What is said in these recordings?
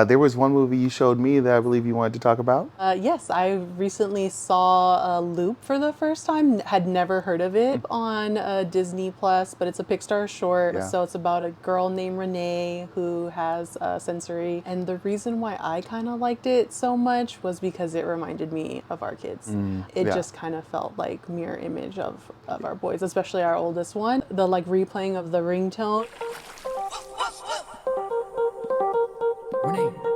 There was one movie you showed me that I believe you wanted to talk about. Yes, I recently saw Loop for the first time. Had never heard of it on Disney Plus, but it's a Pixar short. Yeah. So it's about a girl named Renee who has sensory. And the reason why I kind of liked it so much was because it reminded me of our kids. It yeah. just kind of felt like mirror image of our boys, especially our oldest one. The like replaying of the ringtone.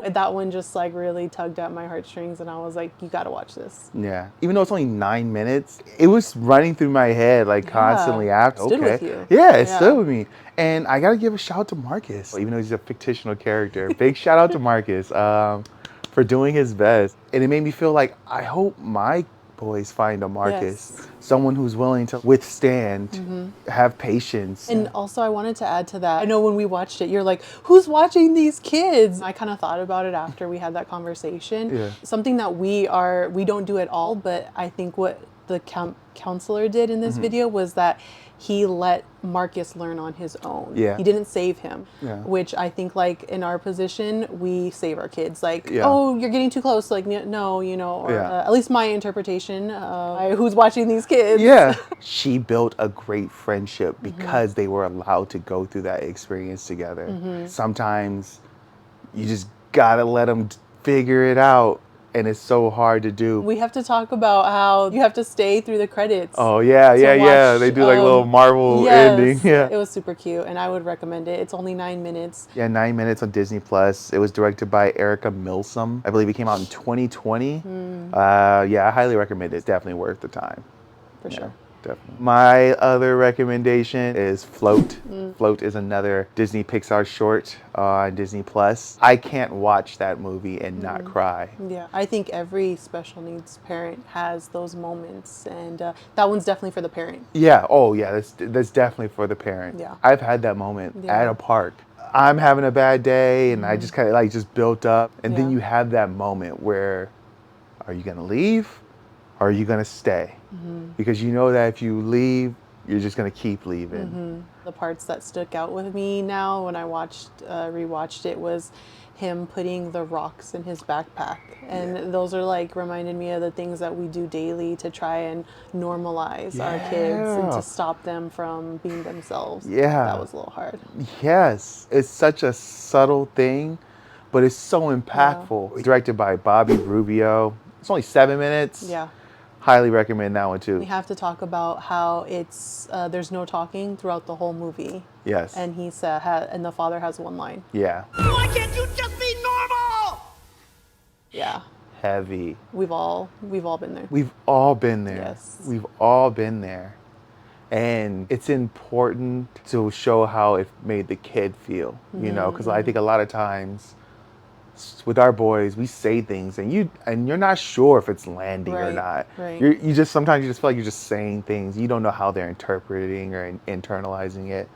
That one just like really tugged at my heartstrings, and I was like, you gotta watch this. Yeah. Even though it's only 9 minutes, it was running through my head like constantly after. Stood with you. Yeah, it stood with me. And I gotta give a shout out to Marcus. Even though he's a fictional character. Big shout out to Marcus for doing his best. And it made me feel like I hope my boys find a Marcus. Someone who's willing to withstand, have patience. And also I wanted to add to that, I know when we watched it, you're like, who's watching these kids? I kind of thought about it after we had that conversation. Yeah. Something that we don't do at all, but I think what the counselor did in this video was that he let Marcus learn on his own. Yeah. He didn't save him, Yeah. which I think like in our position, we save our kids. Like, oh, you're getting too close. Like, no, you know, or at least my interpretation, who's watching these kids. Yeah. She built a great friendship because they were allowed to go through that experience together. Sometimes you just gotta let them figure it out. And it's so hard to do. We have to talk about how you have to stay through the credits. Oh, yeah. They do like a little Marvel ending. Yeah. It was super cute, and I would recommend it. It's only 9 minutes. Yeah, 9 minutes on Disney Plus. It was directed by Erica Milsom. I believe it came out in 2020. Yeah, I highly recommend it. It's definitely worth the time. For sure. Definitely. My other recommendation is Float. Float is another Disney Pixar short on Disney Plus. I can't watch that movie and not cry. Yeah, I think every special needs parent has those moments, and that one's definitely for the parent. Yeah, oh yeah, that's definitely for the parent. Yeah. I've had that moment at a park. I'm having a bad day and I just kind of like just built up, and then you have that moment where, are you gonna leave or are you gonna stay? Because you know that if you leave, you're just gonna keep leaving. The parts that stuck out with me now when I rewatched it was him putting the rocks in his backpack, and those are like reminded me of the things that we do daily to try and normalize our kids and to stop them from being themselves. That was a little hard. Yes, it's such a subtle thing, but it's so impactful. It's directed by Bobby Rubio. It's only 7 minutes. Yeah. Highly recommend that one too. We have to talk about how it's there's no talking throughout the whole movie. Yes. And and the father has one line. Yeah. Why can't you just be normal? Yeah. Heavy. We've all been there. We've all been there. Yes. We've all been there. And it's important to show how it made the kid feel, you know, because I think a lot of times with our boys, we say things and you're not sure if it's landing or not. Right. You just sometimes you just feel like you're just saying things. You don't know how they're interpreting or internalizing it.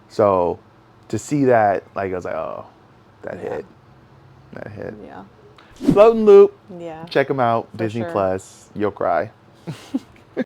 So to see that, like I was like, oh, that hit. That hit. Yeah. Float and Loop. Yeah. Check them out. For Disney sure. Plus. You'll cry.